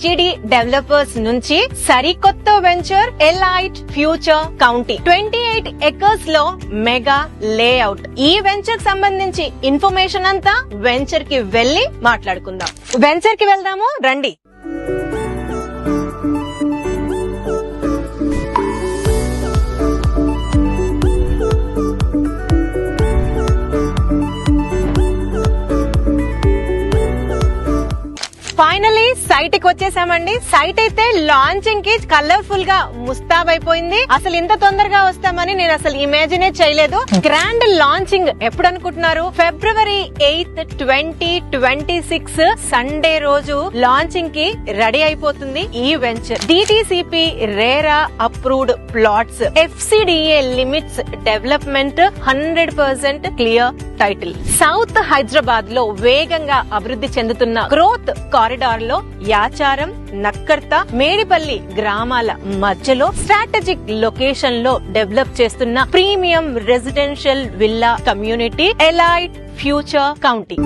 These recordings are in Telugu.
జీడీ డెవలపర్స్ నుంచి సరికొత్త venture elite future county 28 acres లో మెగా లేఅవుట్. ఈ వెంచర్ సంబంధించి ఇన్ఫర్మేషన్ అంతా వెంచర్ కి వెళ్లి మాట్లాడుకుందాం. వెంచర్ కి వెళ్దాము రండి. ఫైనలీ సైట్ కి వచ్చేసామండి. సైట్ అయితే లాంచింగ్ కి కలర్ఫుల్ గా ముస్తాబైపోయింది. అసలు ఇంత తొందరగా వస్తామని నేను అసలు ఇమాజినే చేయలేదు. గ్రాండ్ లాంచింగ్ ఎప్పుడు అనుకుంటున్నారు? February 8th 2026 సండే రోజు లాంచింగ్ కి రెడీ అయిపోతుంది ఈ venture. DTCP RERA approved plots, FCDA limits development, 100% clear title. South Hyderabad లో వేగంగా అభివృద్ధి చెందుతున్న గ్రోత్ కారిడార్ లో యాచారం, నక్కర్త, మేడిపల్లి గ్రామాల మధ్యలో స్ట్రాటజిక్ లొకేషన్ లో డెవలప్ చేస్తున్న premium residential villa community elite future county.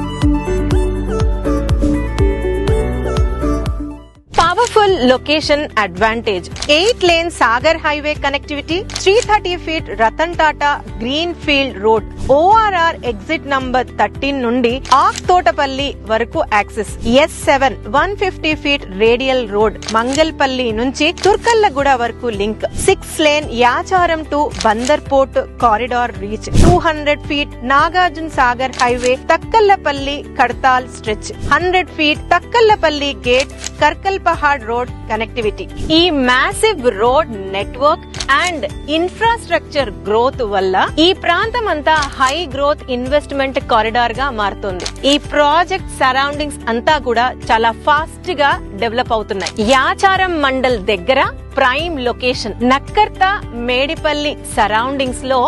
Powerful location advantage, 8 lane Sagar highway connectivity, 330 feet Ratan Tata green field road, ORR exit number 13 నుండి ఆక్ తోటపల్లి వరకు access, S7 150 feet radial road Mangalpalli నుంచి తుర్కల్లగూడ వరకు link, 6 lane Yacharam to Bandar port corridor reach, 200 feet Nagarjuna Sagar highway Takkallapalli Kadthal stretch, 100 feet Takkallapalli gate కర్కల్ Pahad road connectivity. ఈ massive road network and infrastructure growth వల్ల ఈ ప్రాంతం అంతా హై గ్రోత్ ఇన్వెస్ట్మెంట్ కారిడార్ గా మారుతుంది. ఈ ప్రాజెక్ట్ సరౌండింగ్స్ అంతా కూడా చాలా ఫాస్ట్ గా డెవలప్ అవుతున్నాయి. యాచారం మండల్ దగ్గర prime location, Nakkarta Medipalli surroundings లో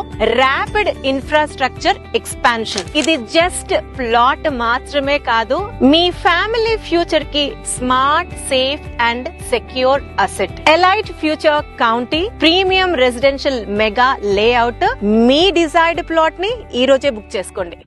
ర్యాపిడ్ ఇన్ఫ్రాస్ట్రక్చర్ ఎక్స్పాన్షన్. ఇది జస్ట్ ప్లాట్ మాత్రమే కాదు, మీ ఫ్యామిలీ ఫ్యూచర్ కి smart, safe and secure asset. Elite future county premium residential mega layout. మీ డిజైర్డ్ ప్లాట్ ని ఈ రోజే బుక్ చేసుకోండి.